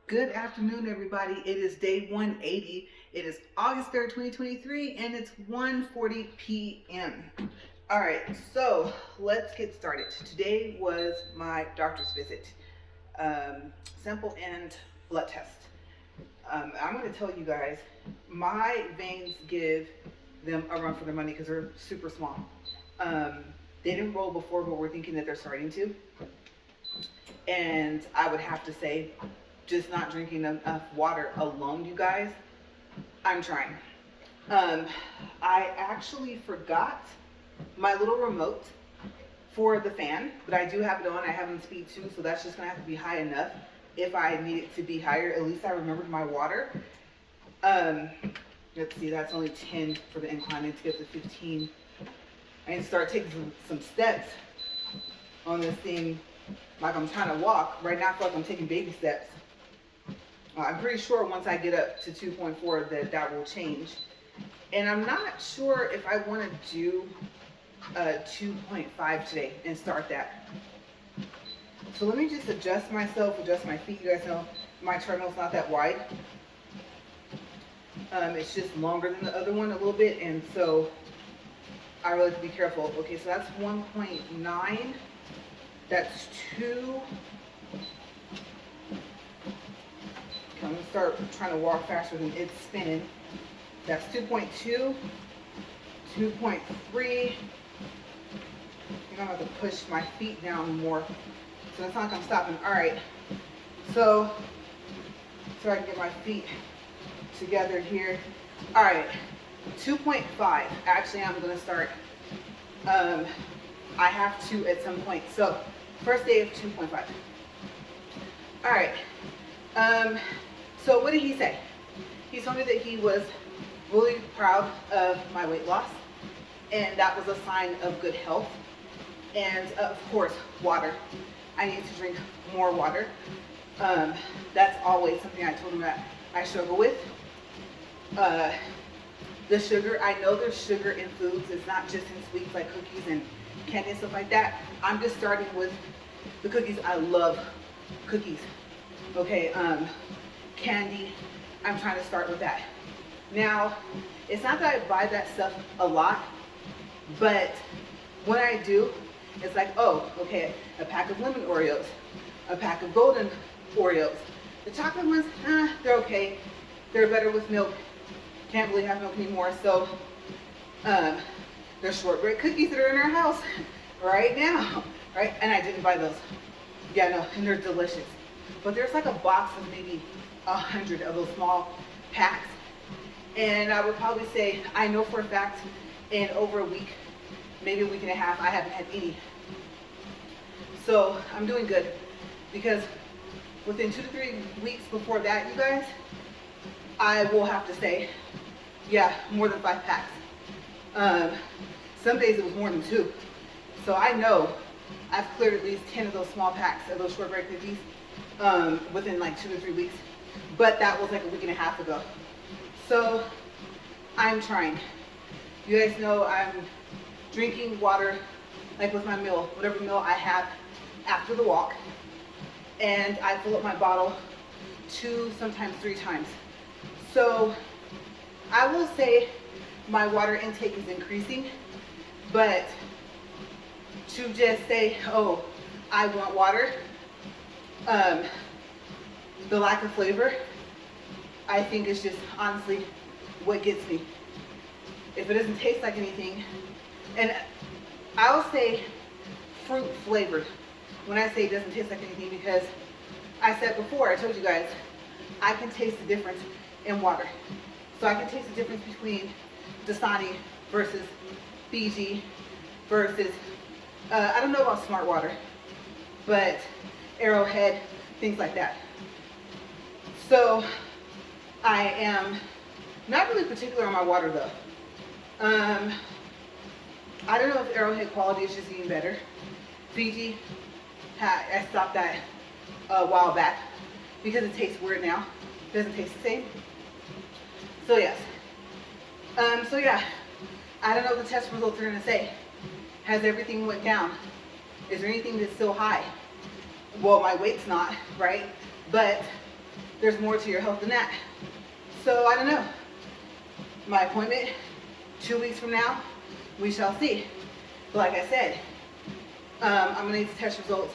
Good afternoon, everybody. It is day 180. It is August 3rd, 2023, and it's 1:40 p.m. All right, so let's get started. Today was my doctor's visit, simple and blood test. I'm going to tell you guys, my veins give them a run for their money because they're super small. They didn't roll before, but we're thinking that they're starting to. And I would have to say, just not drinking enough water alone, you guys, I'm trying. I actually forgot my little remote for the fan, but I do have it on. I have it on speed 2, so that's just gonna have to be high enough. If I need it to be higher, at least I remembered my water. Let's see, that's only 10 for the incline. I need to get to 15. I need to start taking some steps on this thing like I'm trying to walk. Right now I feel like I'm taking baby steps. I'm pretty sure once I get up to 2.4 that will change. And I'm not sure if I want to do 2.5 today and start that. So let me just adjust myself, adjust my feet. You guys know my treadmill's not that wide. It's just longer than the other one a little bit, and so I really have to be careful. Okay, so that's 1.9. That's 2. I'm going to start trying to walk faster than it's spinning. That's 2.2, 2.3. I'm going to have to push my feet down more. So it's not like I'm stopping. All right. So I can get my feet together here. All right. 2.5. Actually, I'm going to start. I have to at some point. So first day of 2.5. All right. So what did he say? He told me that he was really proud of my weight loss, and that was a sign of good health. And of course, water. I need to drink more water. That's always something I told him that I struggle with. The sugar, I know there's sugar in foods. It's not just in sweets like cookies and candy and stuff like that. I'm just starting with the cookies. I love cookies. Okay, candy, I'm trying to start with that. Now, it's not that I buy that stuff a lot, but when I do, it's like, oh, okay, a pack of lemon Oreos, a pack of golden Oreos. The chocolate ones, they're okay. They're better with milk. Can't really have milk anymore, so there's shortbread cookies that are in our house right now, right? And I didn't buy those. Yeah, no, and they're delicious. But there's like a box of maybe 100 of those small packs. And I would probably say, I know for a fact, in over a week, maybe a week and a half, I haven't had any. So I'm doing good, because within 2 to 3 weeks before that, you guys, I will have to say, yeah, more than 5 packs. Some days it was more than 2. So I know I've cleared at least 10 of those small packs of those shortbread cookies within like 2 to 3 weeks, but that was like a week and a half ago. So I'm trying. You guys know I'm drinking water, like with my meal, whatever meal I have after the walk, and I fill up my bottle 2, sometimes 3 times. So I will say my water intake is increasing, but to just say, oh, I want water, the lack of flavor, I think is just honestly what gets me. If it doesn't taste like anything, and I'll say fruit flavored when I say it doesn't taste like anything, because I said before, I told you guys, I can taste the difference in water. So I can taste the difference between Dasani versus Fiji versus, I don't know about Smart Water, but Arrowhead, things like that. So I am not really particular on my water though. I don't know if Arrowhead quality is just getting better. Fiji, I stopped that a while back because it tastes weird now. It doesn't taste the same. So yes. So yeah, I don't know what the test results are gonna say. Has everything went down? Is there anything that's still high? Well, my weight's not, right? But there's more to your health than that. So I don't know. My appointment, 2 weeks from now, we shall see. But like I said, I'm gonna need the test results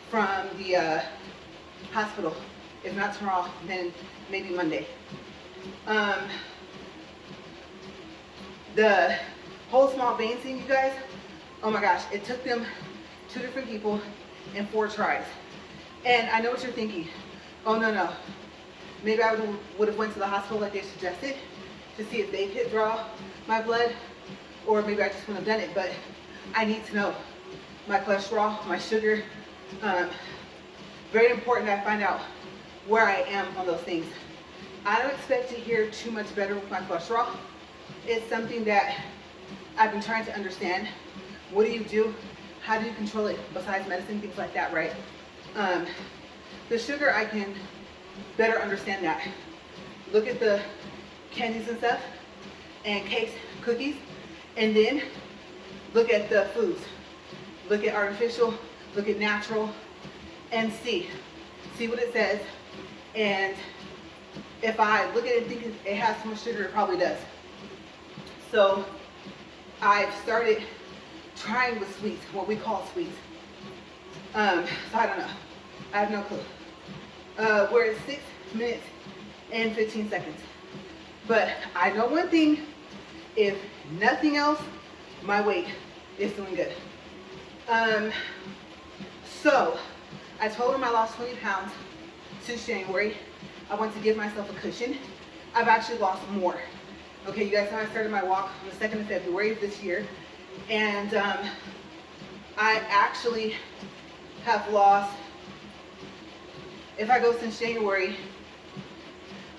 from the hospital. If not tomorrow, then maybe Monday. The whole small vein thing, you guys, oh my gosh, it took them 2 different people and 4 tries. And I know what you're thinking. Oh no, maybe I would have went to the hospital like they suggested to see if they could draw my blood, or maybe I just wouldn't have done it, but I need to know my cholesterol, my sugar. Very important that I find out where I am on those things. I don't expect to hear too much better with my cholesterol. It's something that I've been trying to understand. What do you do? How do you control it besides medicine, things like that, right? The sugar, I can better understand that. Look at the candies and stuff, and cakes, cookies, and then look at the foods. Look at artificial, look at natural, and see what it says. And if I look at it and think it has too much sugar, it probably does. So I've started trying with sweets, what we call sweets. So I don't know. I have no clue. We're at 6 minutes and 15 seconds. But I know one thing, if nothing else, my weight is doing good. So I told him I lost 20 pounds since January. I want to give myself a cushion. I've actually lost more. Okay, you guys know I started my walk on the 2nd of February of this year. And I actually have lost, if I go since January,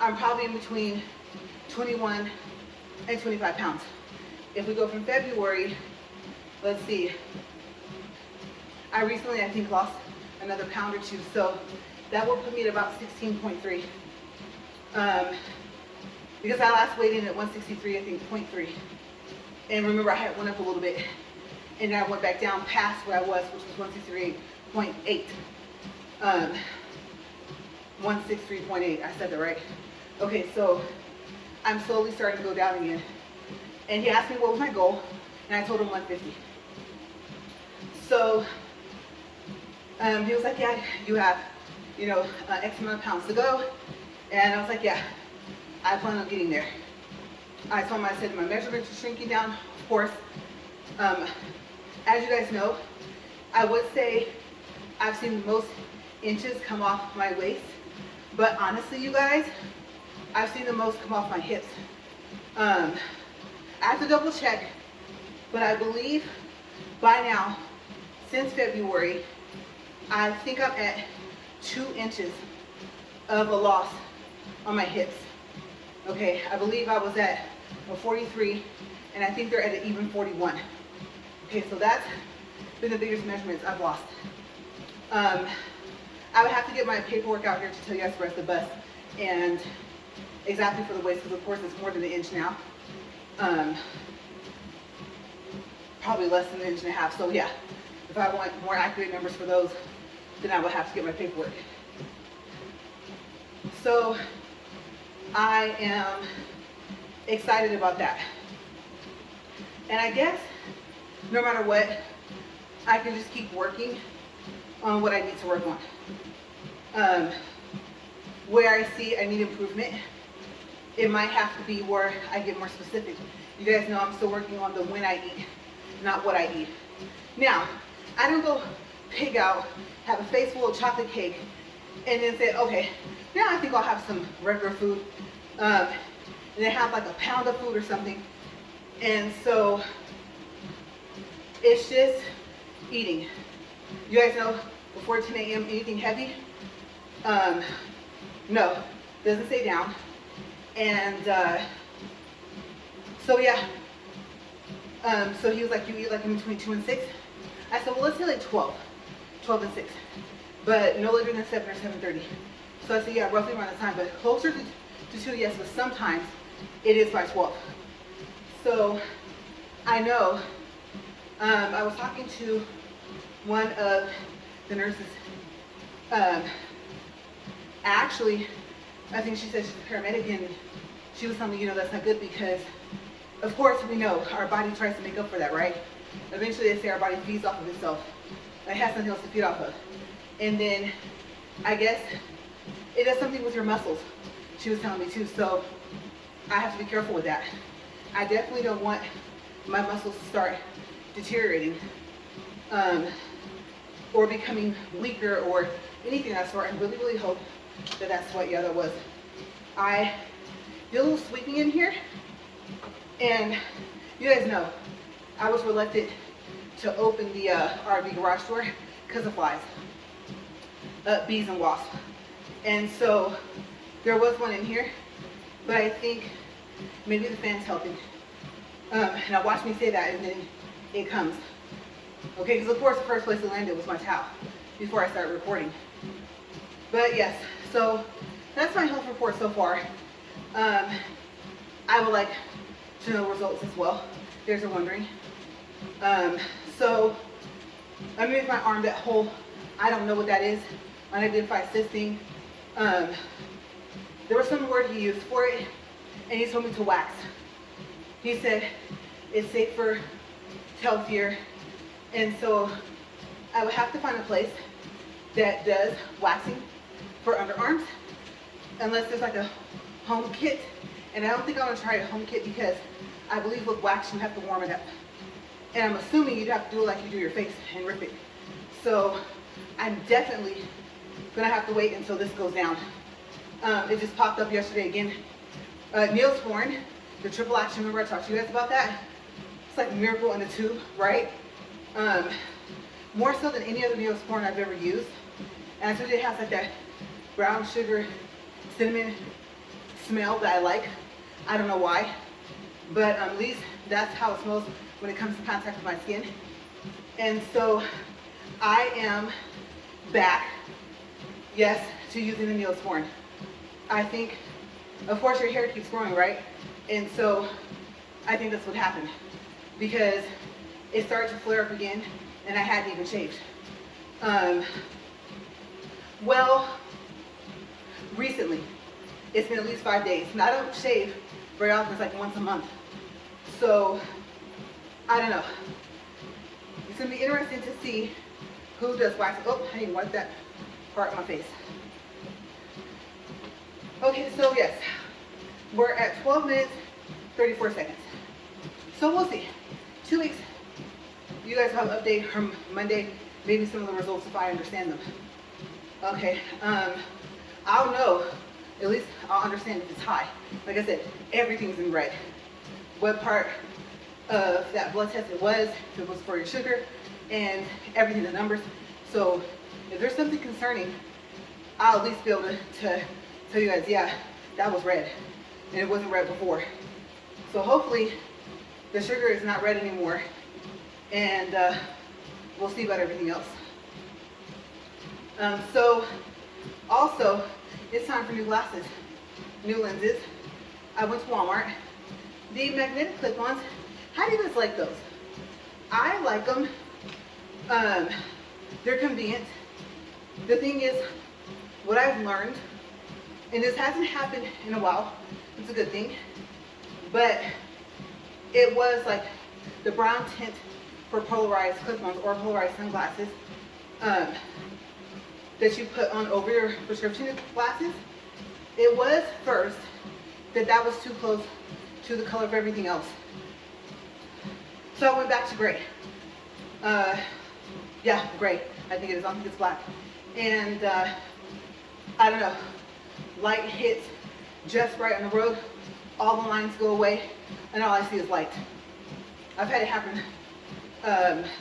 I'm probably in between 21 and 25 pounds. If we go from February, let's see, I recently, I think, lost another pound or 2, so that will put me at about 16.3. Because I last weighed in at 163, I think, 0.3. And remember, I had went up a little bit, and then I went back down past where I was, which was 163.8. 163.8, I said that right. Okay, so I'm slowly starting to go down again. And he asked me what was my goal, and I told him 150. So he was like, yeah, you have, X amount of pounds to go. And I was like, yeah, I plan on getting there. I told him, I said my measurements are shrinking down, of course. As you guys know, I would say I've seen the most inches come off my waist. But honestly, you guys, I've seen the most come off my hips. I have to double check, but I believe by now, since February, I think I'm at 2 inches of a loss on my hips. Okay, I believe I was at a 43, and I think they're at an even 41. Okay, so that's been the biggest measurements I've lost. I would have to get my paperwork out here to tell you guys the rest of the bus, and exactly for the waist, because of course it's more than an inch now. Probably less than an inch and a half. So yeah, if I want more accurate numbers for those, then I would have to get my paperwork. So I am excited about that. And I guess no matter what, I can just keep working on what I need to work on. Where I see I need improvement, it might have to be where I get more specific. You guys know I'm still working on the when I eat, not what I eat. Now, I don't go pig out, have a face full of chocolate cake, and then say, okay, now I think I'll have some regular food, and then have like a pound of food or something. And so it's just eating. You guys know before 10 a.m. anything heavy? No, doesn't stay down. And so yeah, so he was like, you eat like in between 2 and 6? I said, well, let's say like 12 and 6, but no later than 7 or 7:30. So I said, yeah, roughly around the time, but closer to 2, yes, but sometimes it is by 12. So I know, I was talking to one of the nurses. Actually, I think she said she's a paramedic, and she was telling me, that's not good because, of course, we know our body tries to make up for that, right? Eventually, they say our body feeds off of itself. It has something else to feed off of. And then, I guess, it does something with your muscles, she was telling me too. So, I have to be careful with that. I definitely don't want my muscles to start deteriorating or becoming weaker or anything of that sort. I really, really hope that that's what, that was. I did a little sweeping in here, and you guys know, I was reluctant to open the RV garage door because of flies, bees and wasps. And so there was one in here, but I think maybe the fan's helping. Now watch me say that and then it comes. Okay, because of course the first place it landed was my towel before I started recording. But yes, so that's my health report so far. I would like to know results as well, if there's a wondering. So underneath my arm, that hole, I don't know what that is. Unidentified cysting. There was some word he used for it, and he told me to wax. He said it's safer, it's healthier, and so I would have to find a place that does waxing for underarms, unless there's like a home kit. And I don't think I want to try a home kit because I believe with wax you have to warm it up. And I'm assuming you'd have to do it like you do your face and rip it. So I'm definitely gonna have to wait until this goes down. It just popped up yesterday again. Neosporin, the triple action, remember I talked to you guys about that? It's like a miracle in a tube, right? More so than any other Neosporin I've ever used. And I told you it has like that brown sugar, cinnamon smell that I like. I don't know why, but at least that's how it smells when it comes to contact with my skin. And so I am back, yes, to using the Neosporin. I think, of course, your hair keeps growing, right? And so I think that's what happened because it started to flare up again and I hadn't even shaved. Well, recently, it's been at least 5 days. And I don't shave very often, it's like once a month. So, I don't know. It's gonna be interesting to see who does wax. Oh, I didn't wipe that part of my face. Okay, so yes, we're at 12 minutes, 34 seconds. So we'll see. 2 weeks. You guys have an update from Monday, maybe some of the results if I understand them. Okay, I'll know, at least I'll understand if it's high. Like I said, everything's in red. What part of that blood test it was, if it was for your sugar, and everything, the numbers. So if there's something concerning, I'll at least be able to tell you guys, yeah, that was red, and it wasn't red before. So hopefully the sugar is not red anymore, and we'll see about everything else. So also, it's time for new glasses, new lenses. I went to Walmart. The magnetic clip-ons, how do you guys like those? I like them. They're convenient. The thing is, what I've learned, and this hasn't happened in a while, it's a good thing, but it was like the brown tint for polarized clip-ons or polarized sunglasses that you put on over your prescription glasses. It was first that was too close to the color of everything else. So I went back to gray. Yeah, gray. I think it is. I don't think it's black. And I don't know. Light hits just right on the road. All the lines go away, and all I see is light. I've had it happen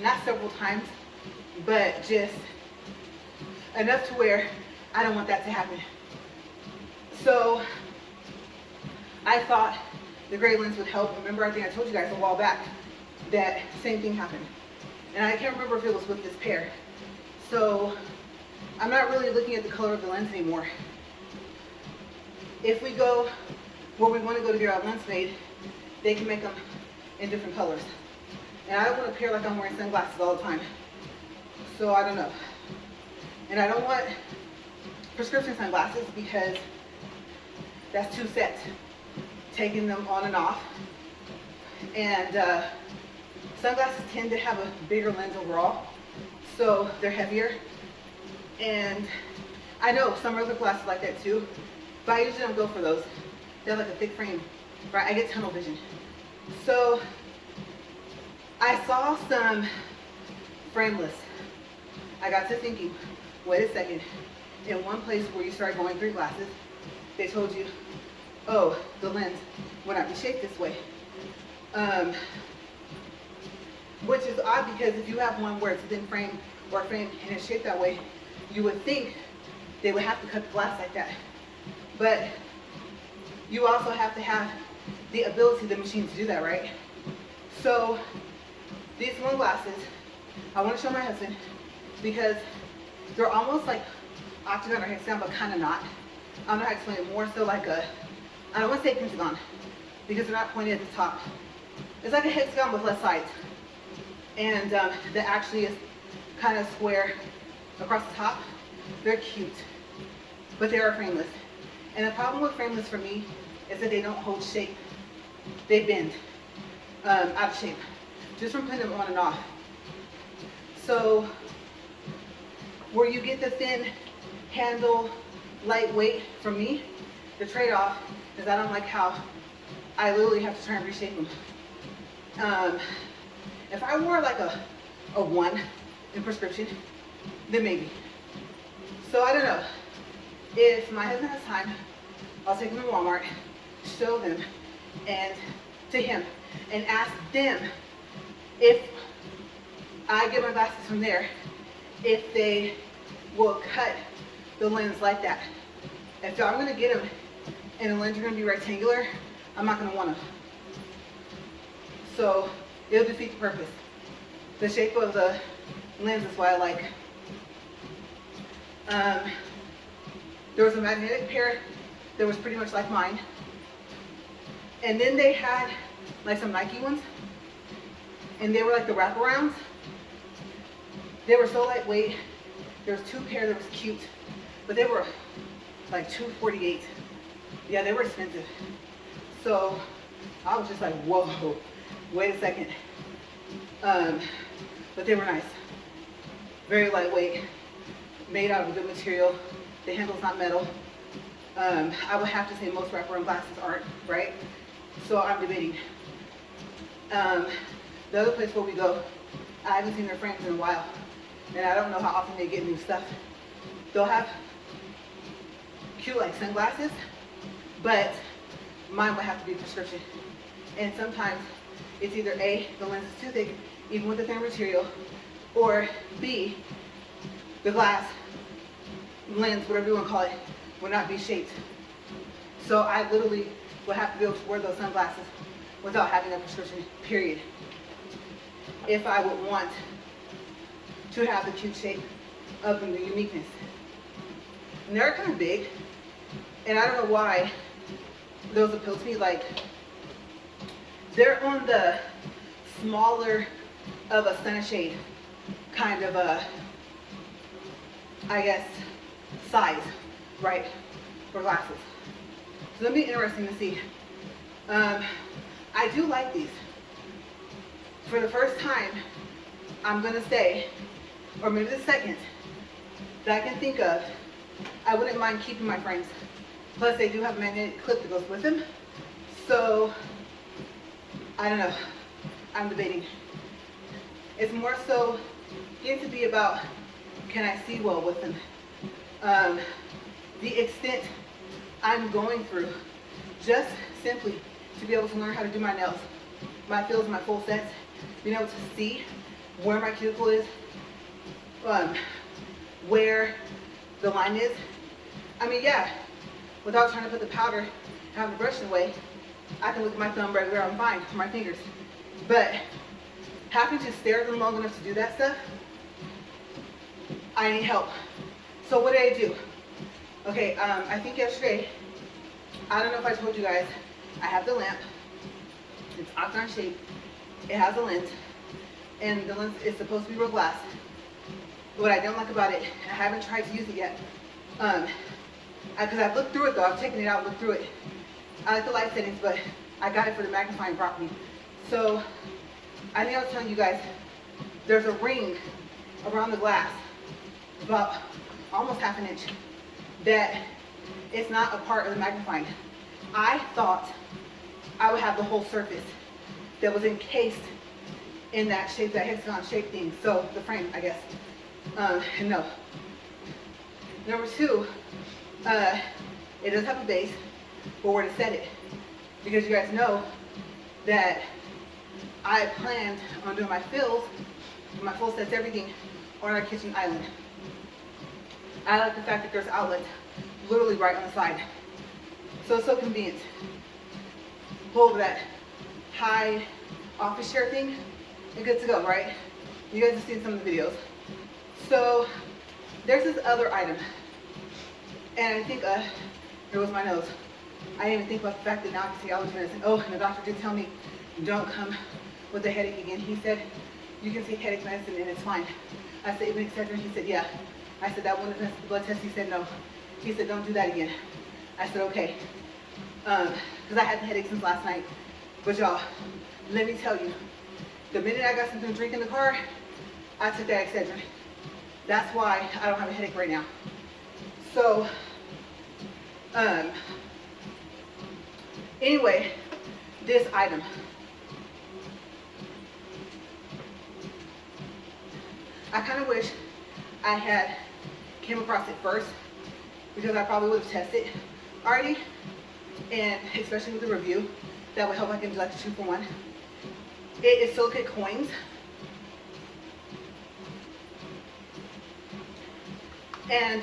not several times, but just enough to where I don't want that to happen. So I thought the gray lens would help. Remember, I think I told you guys a while back that same thing happened. And I can't remember if it was with this pair. So I'm not really looking at the color of the lens anymore. If we go where we want to go to get our lens made, they can make them in different colors. And I don't want to appear like I'm wearing sunglasses all the time. So I don't know. And I don't want prescription sunglasses because That's 2 sets. Taking them on and off. And sunglasses tend to have a bigger lens overall, so they're heavier. And I know some other glasses like that too, but I usually don't go for those. They have like a thick frame, right? I get tunnel vision. So I saw some frameless. I got to thinking, wait a second. In one place where you start going through glasses, they told you, oh, the lens will not be shaped this way. Which is odd, because if you have one where it's thin frame or frame and it's shaped that way, you would think they would have to cut the glass like that. But you also have to have the ability of the machine to do that, right? So these one glasses, I want to show my husband because they're almost like octagon or hexagon, but kind of not. I don't know how to explain it. More so like a, I don't want to say pentagon because they're not pointed at the top. It's like a hexagon with less sides. And that actually is kind of square across the top. They're cute, but they are frameless. And the problem with frameless for me is that they don't hold shape. They bend out of shape just from putting them on and off. So where you get the thin handle, lightweight from me, the trade-off is I don't like how I literally have to try and reshape them. If I wore like a 1 in prescription, then maybe. So I don't know. If my husband has time, I'll take him to Walmart, show them, and to him, and ask them if I get my glasses from there, if they will cut the lens like that. If I'm gonna get them and the lens are gonna be rectangular, I'm not gonna want them. So it'll defeat the purpose. The shape of the lens is what I like. There was a magnetic pair that was pretty much like mine. And then they had like some Nike ones. And they were like the wraparounds. They were so lightweight. There was 2 pair that was cute. But they were like $248. Yeah, they were expensive. So I was just like, whoa, wait a second. But they were nice. Very lightweight. Made out of a good material. The handle's not metal. I would have to say most wraparound glasses aren't, right? So I'm debating. The other place where we go, I haven't seen their frames in a while. And I don't know how often they get new stuff. They'll have cute like sunglasses, but mine would have to be prescription. And sometimes it's either A, the lens is too thick, even with the thin material, or B, the glass, lens, whatever you want to call it, will not be shaped. So I literally would have to be able to wear those sunglasses without having a prescription, period. If I would want to have the cute shape of them, the uniqueness. And they're kind of big, and I don't know why those appeal to me. Like, they're on the smaller of a sunshade kind of a, I guess, size, right, for glasses. So it'll be interesting to see. I do like these. For the first time, I'm gonna say, or maybe the second, that I can think of, I wouldn't mind keeping my frames. Plus they do have a magnetic clip that goes with them. So, I don't know, I'm debating. It's more so getting to be about, can I see well with them? The extent I'm going through, just simply to be able to learn how to do my nails, my fills, my full sets, being able to see where my cuticle is, where the line is. I mean, yeah, without trying to put the powder and have the brush away, I can look at my thumb right where I'm fine for my fingers. But having to stare at them long enough to do that stuff, I need help. So what did I do? Okay, I think yesterday, I don't know if I told you guys, I have the lamp. It's octagon shaped. It has a lens, and the lens is supposed to be real glass. What I don't like about it, I haven't tried to use it yet, because I've looked through it though. I've taken it out, looked through it, I like the light settings, but I got it for the magnifying property. So I think I was telling you guys, there's a ring around the glass, about almost half an inch, that it's not a part of the magnifying. I thought I would have the whole surface that was encased in that shape, that hexagon shape thing. So the frame, I guess. No. Number two, it does have a base for where to set it, because you guys know that I planned on doing my fills, my full sets, everything on our kitchen island. I like the fact that there's outlets literally right on the side. So it's so convenient. Pull over that high office chair thing and good to go, right? You guys have seen some of the videos. So there's this other item. And I think, here was my nose. I didn't even think about the fact that now I can see allergy medicine. Oh, and the doctor did tell me, don't come with a headache again. He said, you can take headache medicine and it's fine. I said, even Excedrin? He said, yeah. I said, that one is the blood test. He said, no. He said, don't do that again. I said, okay. Because I had the headache since last night. But y'all, let me tell you, the minute I got something to drink in the car, I took that Excedrin. That's why I don't have a headache right now. So, anyway, this item. I kind of wish I had came across it first, because I probably would have tested already, and especially with the review, that would help. I can do like a 2-for-1. It is silicate coins. And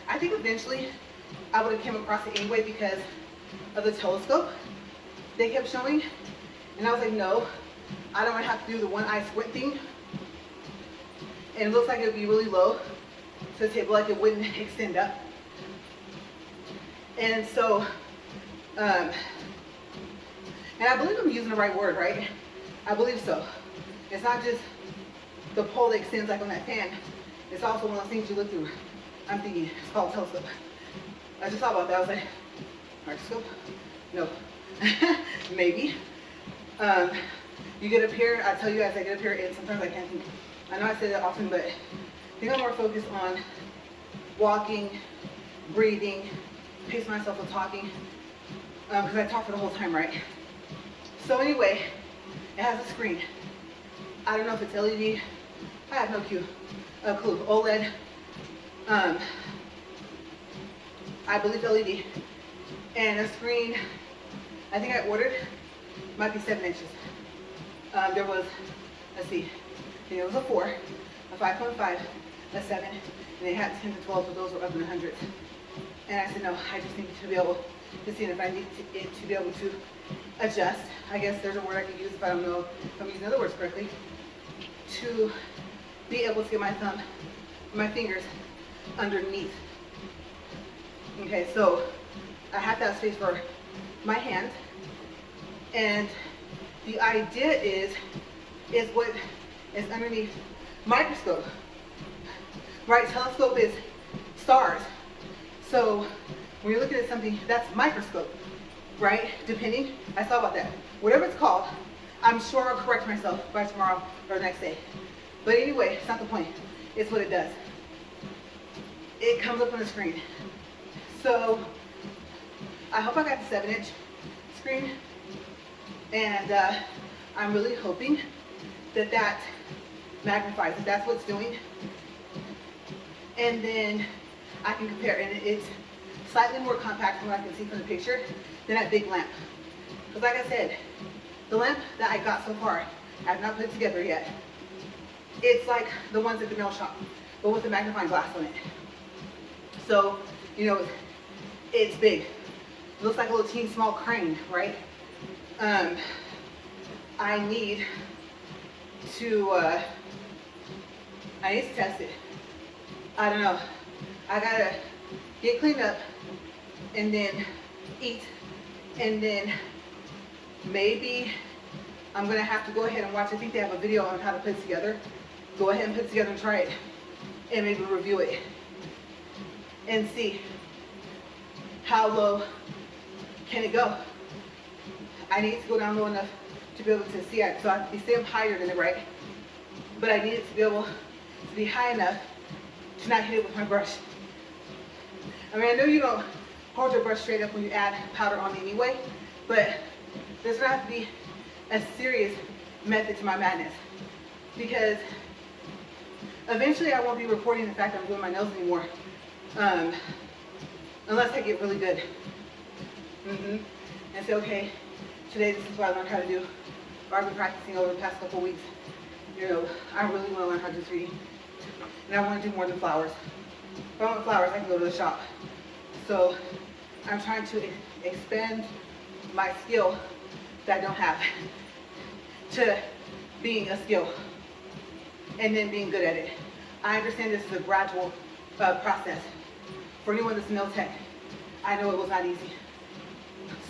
I think eventually I would have came across it anyway because of the telescope they kept showing. And I was like, no, I don't want to have to do the one eye squint thing. And it looks like it would be really low to the table, like it wouldn't extend up. And so, and I believe I'm using the right word, right? I believe so. It's not just the pole that extends like on that fan. It's also one of those things you look through. I'm thinking it's called a telescope. I just thought about that. I was like, microscope? No. Maybe. You get up here, I tell you guys, I get up here and sometimes I can't think. I know I say that often, but I think I'm more focused on walking, breathing, pace myself with talking, because I talk for the whole time, right? So anyway, it has a screen. I don't know if it's LED. I have no clue. OLED. I believe LED. And a screen, I think I ordered, might be 7 inches. There was, let's see, I think it was a 4, a 5.5, a 7, and they had 10 to 12, but those were up in the hundreds. And I said, no, I just need to be able to see if I need it to be able to adjust. I guess there's a word I could use if I don't know if I'm using other words correctly. To be able to get my thumb, my fingers underneath. Okay, so I have that space for my hand. And the idea is what is underneath microscope. Right, telescope is stars. So when you're looking at something, that's microscope, right? Depending, I thought about that. Whatever it's called, I'm sure I'll correct myself by tomorrow or the next day. But anyway, it's not the point. It's what it does. It comes up on the screen. So I hope I got the 7-inch screen. And I'm really hoping that that magnifies, that that's what it's doing. And then I can compare, and it's slightly more compact from what I can see from the picture than that big lamp. Because like I said, the lamp that I got so far, I have not put it together yet. It's like the ones at the nail shop, but with a magnifying glass on it. So, you know, it's big. It looks like a little teeny small crane, right? I need to test it. I don't know. I gotta get cleaned up and then eat, and then maybe I'm gonna have to go ahead and watch. I think they have a video on how to put it together. Go ahead and put it together and try it, and maybe review it and see how low can it go? I need to go down low enough to be able to see it. So I say I'm higher than it, right? But I need it to be able to be high enough to not hit it with my brush. I mean, I know you don't hold your brush straight up when you add powder on anyway, but there's gonna have to be a serious method to my madness, because eventually I won't be reporting the fact that I'm doing my nails anymore, unless I get really good. And say, okay, today this is what I learned how to do, or I've been practicing over the past couple of weeks. You know, I really want to learn how to do 3D, and I want to do more than flowers. If I want flowers, I can go to the shop. So I'm trying to expand my skill that I don't have to being a skill and then being good at it. I understand this is a gradual process. For anyone that's a nail tech, I know it was not easy.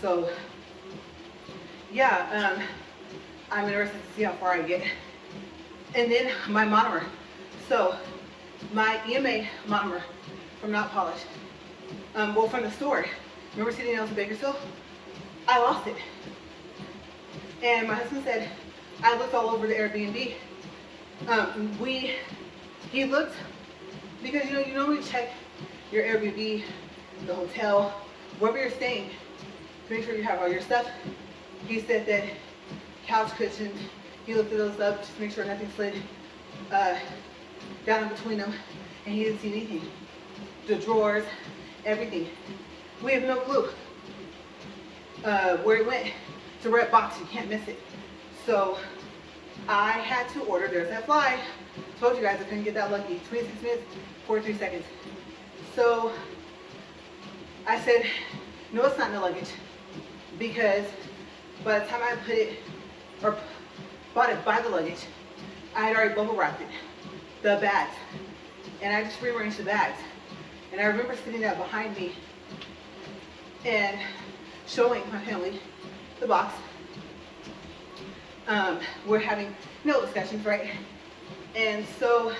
So yeah, I'm interested to see how far I get. And then my monomer. So my EMA monomer from Not Polished, well, from the store. Remember City Nails in Bakersfield? I lost it. And my husband said, I looked all over the Airbnb. He looked, because you normally check your Airbnb, the hotel, wherever you're staying, to make sure you have all your stuff. He said that couch cushions, he looked at those up just to make sure nothing slid down in between them, and he didn't see anything. The drawers, everything. We have no clue where it went. It's a red box, you can't miss it. So I had to order, there's that fly. Told you guys I couldn't get that lucky. 26 minutes, 43 seconds. So I said, no, it's not in the luggage, because by the time I put it, or bought it by the luggage, I had already bubble wrapped it, the bags, and I just rearranged the bags. And I remember sitting there behind me and showing my family the box. We're having nail discussions, right? And so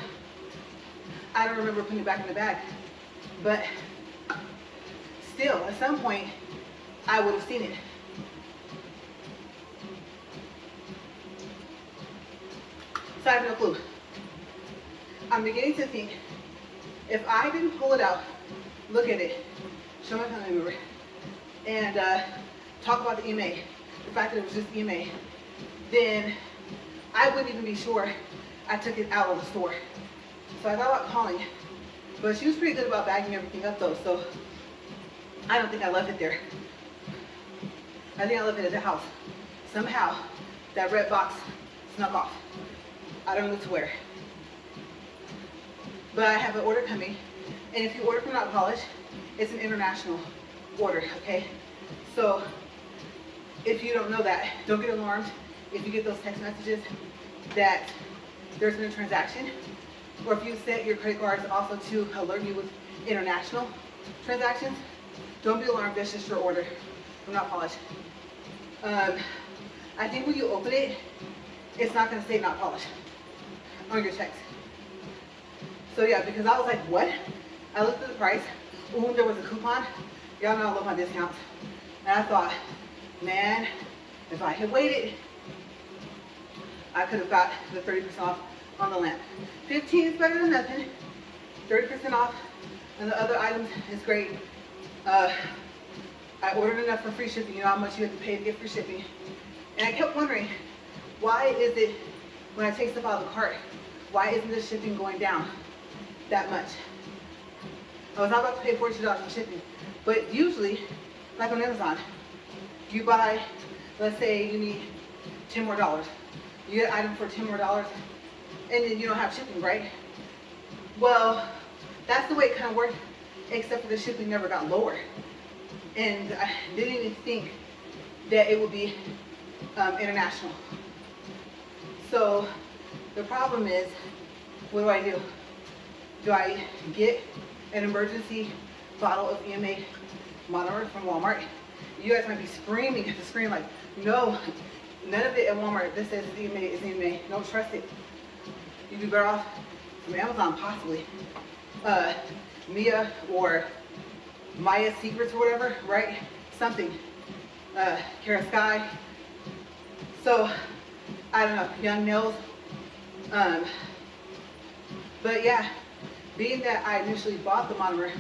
I don't remember putting it back in the bag, but still, at some point, I would have seen it. So I have no clue. I'm beginning to think, if I didn't pull it out, look at it, show my family member, and talk about the EMA, the fact that it was just EMA, then I wouldn't even be sure I took it out of the store. So I thought about calling, but she was pretty good about bagging everything up though, so I don't think I left it there. I think I left it at the house. Somehow, that red box snuck off. I don't know what to wear. But I have an order coming, and if you order from Not Polished, it's an international order, okay? So if you don't know that, don't get alarmed if you get those text messages that there's been a transaction, or if you set your credit cards also to alert you with international transactions. Don't be alarmed, that's just your order from Not Polished. I think when you open it, it's not gonna say Not Polished on your checks. So yeah, because I was like, what? I looked at the price. Ooh, there was a coupon. Y'all know I love my discounts. And I thought, man, if I had waited, I could have got the 30% off on the lamp. 15 is better than nothing. 30% off and the other items is great. I ordered enough for free shipping. You know how much you have to pay to get free shipping. And I kept wondering, why is it when I take stuff out of the cart, why isn't the shipping going down that much? I was not about to pay $42 in shipping, but usually, like on Amazon, you buy, let's say you need $10 more. You get an item for $10 more, and then you don't have shipping, right? Well, that's the way it kind of worked, except for the shipping never got lower. And I didn't even think that it would be international. So the problem is, what do? Do I get an emergency bottle of EMA monomer from Walmart? You guys might be screaming at the screen like, no, none of it at Walmart that says it's EMA is EMA. Don't trust it. You'd be better off from Amazon, possibly. Mia or Maya Secrets or whatever, right? Something. Kara Sky. So, I don't know, young nails. But yeah, being that I initially bought the monomer,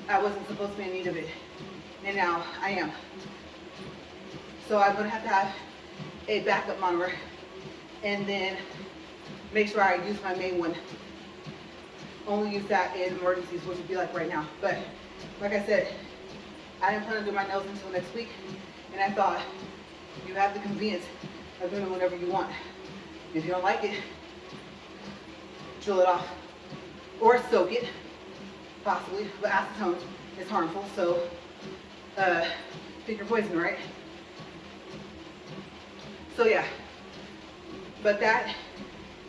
I wasn't supposed to be in need of it. And now I am. So I'm gonna have to have a backup monomer and then make sure I use my main one. Only use that in emergencies, which would be like right now. But like I said, I didn't plan to do my nails until next week. And I thought, you have the convenience of doing it whenever you want. If you don't like it, drill it off. Or soak it, possibly. But acetone is harmful, so pick your poison, right? So yeah, but that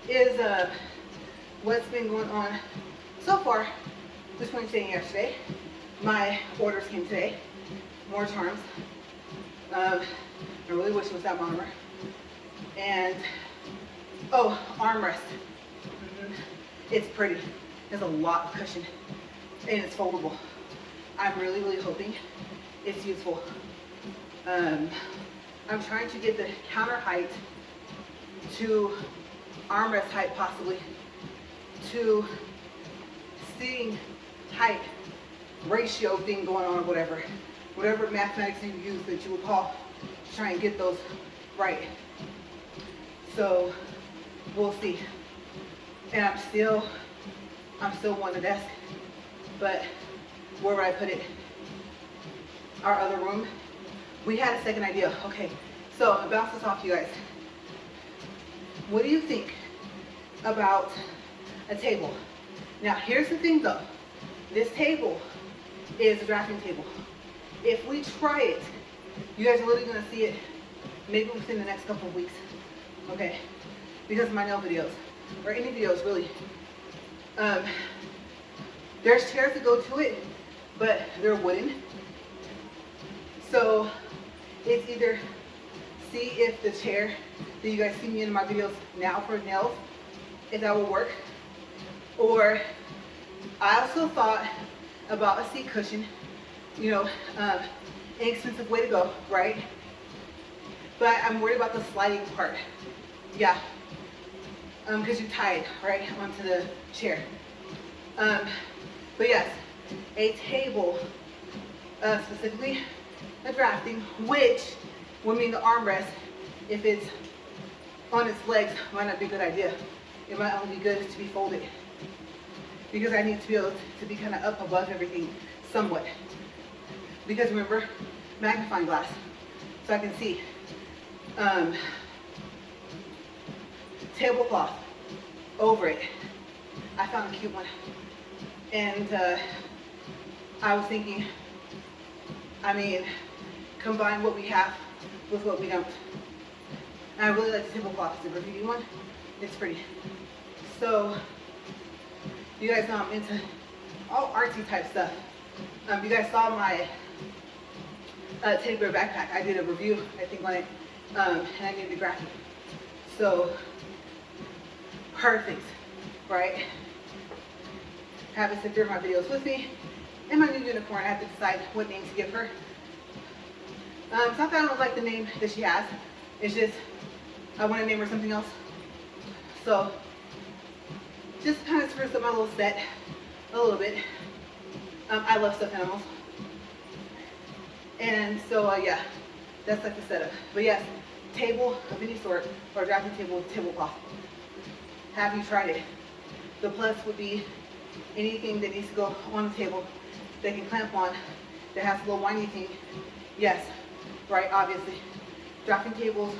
is what's been going on so far between today and yesterday. My orders came today, more charms. I really wish it was that monomer. And, oh, armrest. It's pretty. There's a lot of cushion and it's foldable. I'm really, really hoping it's useful. I'm trying to get the counter height to armrest height possibly to seating height ratio thing going on or whatever mathematics you use that you would call to try and get those right. So we'll see. And I'm still on the desk, but where would I put it? Our other room. We had a second idea. Okay, so I'm gonna bounce this off you guys. What do you think about a table? Now here's the thing though. This table is a drafting table. If we try it, you guys are literally gonna see it maybe within the next couple of weeks. Okay, because of my nail videos, or any videos really. There's chairs that go to it, but they're wooden. So it's either see if the chair that you guys see me in my videos now for nails, if that will work. Or I also thought about a seat cushion, you know, inexpensive way to go, right? But I'm worried about the sliding part. Yeah, because you tie it right onto the chair. But yes, a table, specifically a drafting, which would mean the armrest, if it's on its legs, might not be a good idea. It might only be good to be folded, because I need to be able to be kind of up above everything somewhat. Because remember, magnifying glass, so I can see. Tablecloth over it. I found a cute one. And I was thinking, I mean, combine what we have with what we don't. And I really like the tablecloth. It's a graffiti one. It's pretty. So, you guys know I'm into all artsy type stuff. You guys saw my teddy bear backpack. I did a review, I think, on it, and I did the graphic. So, perfect, right? Have it sit there in my videos with me. And my new unicorn, I have to decide what name to give her. It's not that I don't like the name that she has. It's just, I want to name her something else. So, just kind of spruce up my little set a little bit. I love stuffed animals. And so, yeah, that's like the setup. But yes, table of any sort, or drafting table with tablecloth. Have you tried it? The plus would be anything that needs to go on the table that can clamp on, that has a little windy thing. Yes, right, obviously. Drafting tables,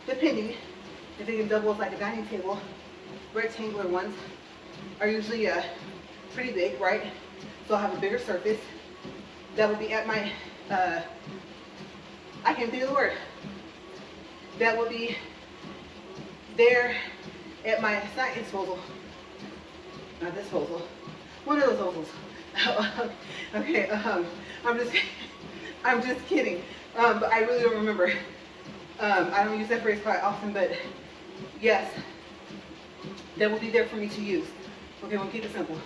depending, if they can double as like a dining table, rectangular ones are usually pretty big, right? So I'll have a bigger surface. That would be at my, I can't think of the word. That would be there at my snack disposal. Not disposal. One of those ovals. Okay, I'm just kidding. But I really don't remember. I don't use that phrase quite often, but yes, that will be there for me to use. Okay, we'll keep it simple.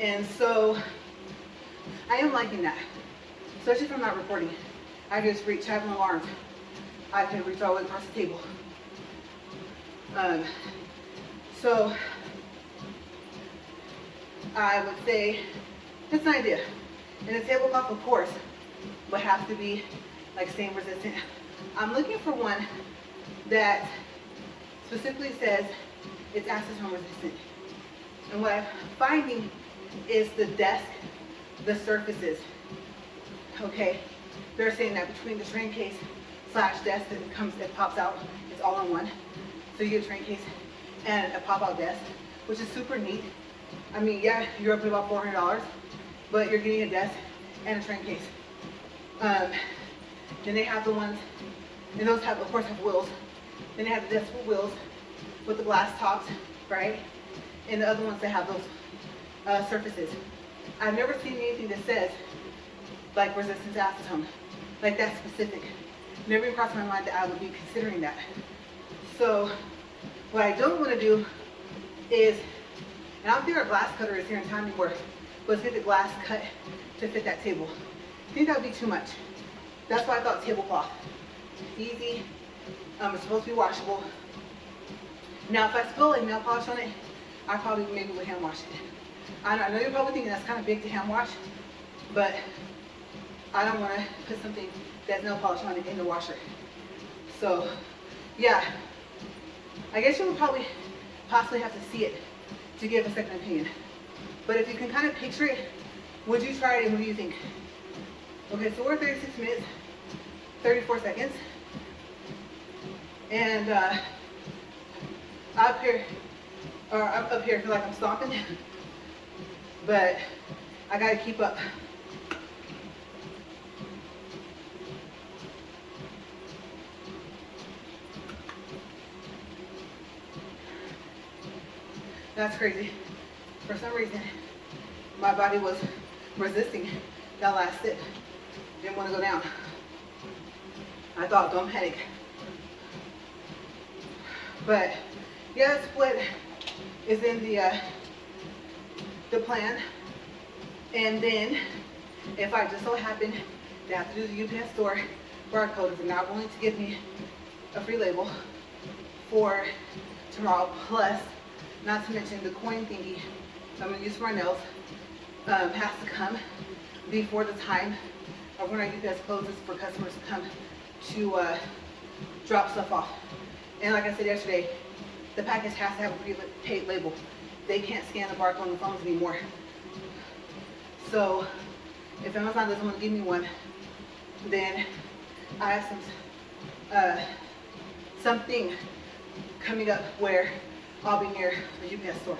And so, I am liking that, especially if I'm not recording. I just reach, having arms. I can reach all the way across the table. So I would say it's an idea. And the tabletop, of course, would have to be like same resistant. I'm looking for one that specifically says it's acetone resistant. And what I'm finding is the desk, the surfaces. Okay, they're saying that between the train case / desk it pops out, it's all in one. So you get a train case and a pop-out desk, which is super neat. I mean, yeah, you're up to about $400, but you're getting a desk and a train case. Then they have the ones, and those have, of course, have wheels. Then they have the desk with wheels with the glass tops, right? And the other ones that have those surfaces. I've never seen anything that says like resistance to acetone, like that specific. Never even crossed my mind that I would be considering that. So what I don't want to do is, and I don't think our glass cutter is here in town anymore, let's get the glass cut to fit that table. I think that would be too much. That's why I thought tablecloth. Easy, it's supposed to be washable. Now if I spill like nail polish on it, I probably maybe would hand wash it. I know you're probably thinking that's kind of big to hand wash, but I don't want to put something that's nail polish on it in the washer. So yeah, I guess you would probably possibly have to see it to give a second opinion. But if you can kind of picture it, would you try it and what do you think? Okay, so we're at 36 minutes, 34 seconds. And I'm up here, I feel like I'm stomping, but I gotta keep up. That's crazy. For some reason, my body was resisting that last sip. Didn't want to go down. I thought, don't panic. But yeah, the split is in the plan. And then, if I just so happen to have to do the UPS store barcode, if they're not willing to give me a free label for tomorrow, plus, not to mention the coin thingy I'm going to use for my nails, has to come before the time of when our UPS closes for customers to come to drop stuff off. And like I said yesterday, the package has to have a prepaid label. They can't scan the barcode on the phones anymore. So if Amazon doesn't want to give me one, then I have something coming up where I'll be near the UPS store.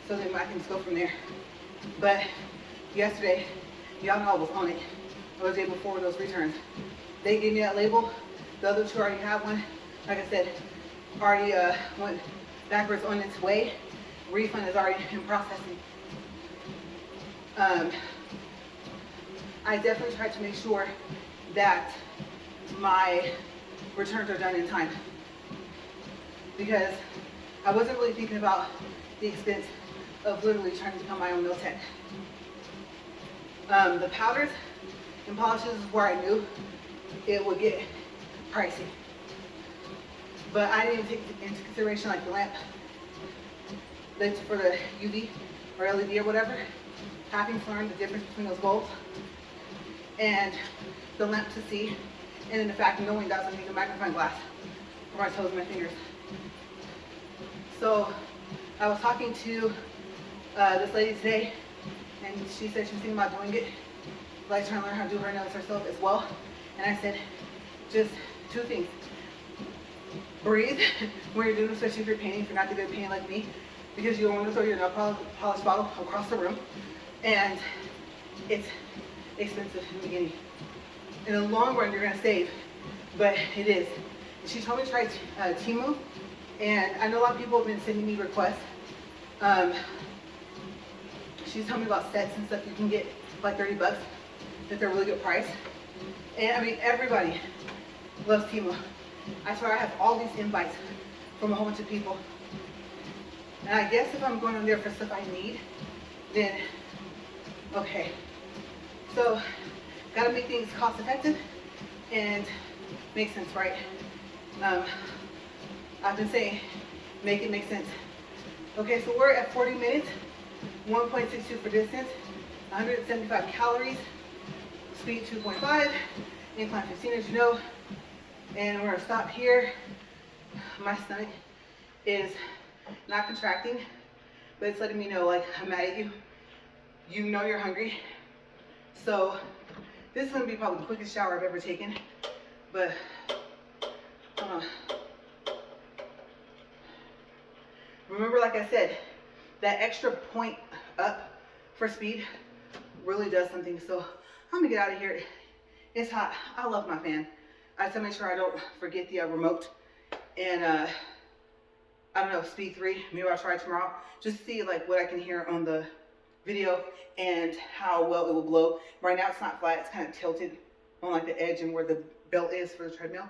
So then I can just go from there. But yesterday, y'all know I was on it. I was able to forward those returns. They gave me that label. The other two already have one. Like I said, already went backwards on its way. Refund is already in processing. I definitely tried to make sure that my returns are done in time, because I wasn't really thinking about the expense of literally trying to become my own nail tech. The powders and polishes is where I knew it would get pricey. But I didn't take into consideration like the lamp for the UV or LED or whatever, having to learn the difference between those bulbs and the lamp to see, and then the fact of knowing that I was going to need a magnifying glass for my toes and my fingers. So I was talking to this lady today, and she said she was thinking about doing it, like trying to learn how to do her nails herself as well. And I said, just two things. Breathe when you're doing it, especially if you're painting, if you're not the good painting like me, because you don't want to throw your nail polish bottle across the room, and it's expensive in the beginning. In the long run, you're going to save, but it is. She told me to try Temu, and I know a lot of people have been sending me requests. She's telling me about sets and stuff you can get for like 30 bucks, that they're a really good price. And I mean, everybody loves Temu. I swear I have all these invites from a whole bunch of people. And I guess if I'm going on there for stuff I need, then okay. So Gotta make things cost effective and make sense, right? I've been saying, make it make sense. Okay, so we're at 40 minutes, 1.62 for distance, 175 calories, speed 2.5, incline 15 as you know, and we're gonna stop here. My stomach is not contracting, but it's letting me know like I'm mad at you. You know you're hungry. So this is gonna be probably the quickest shower I've ever taken, but remember, like I said, that extra point up for speed really does something. So I'm gonna get out of here. It's hot. I love my fan. I have to make sure I don't forget the remote. And I don't know, speed 3. Maybe I'll try tomorrow. Just to see like what I can hear on the video and how well it will blow. Right now it's not flat. It's kind of tilted on like the edge and where the belt is for the treadmill.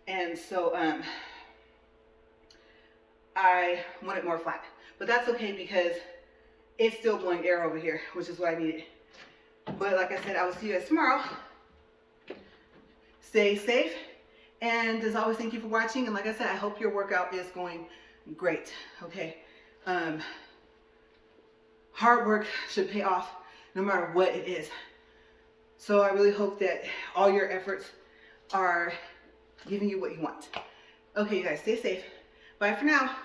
And so I want it more flat. But that's okay because it's still blowing air over here, which is what I needed. But like I said, I will see you guys tomorrow. Stay safe. And as always, thank you for watching. And like I said, I hope your workout is going great. Okay. Hard work should pay off no matter what it is. So I really hope that all your efforts are giving you what you want. Okay, you guys, stay safe. Bye for now.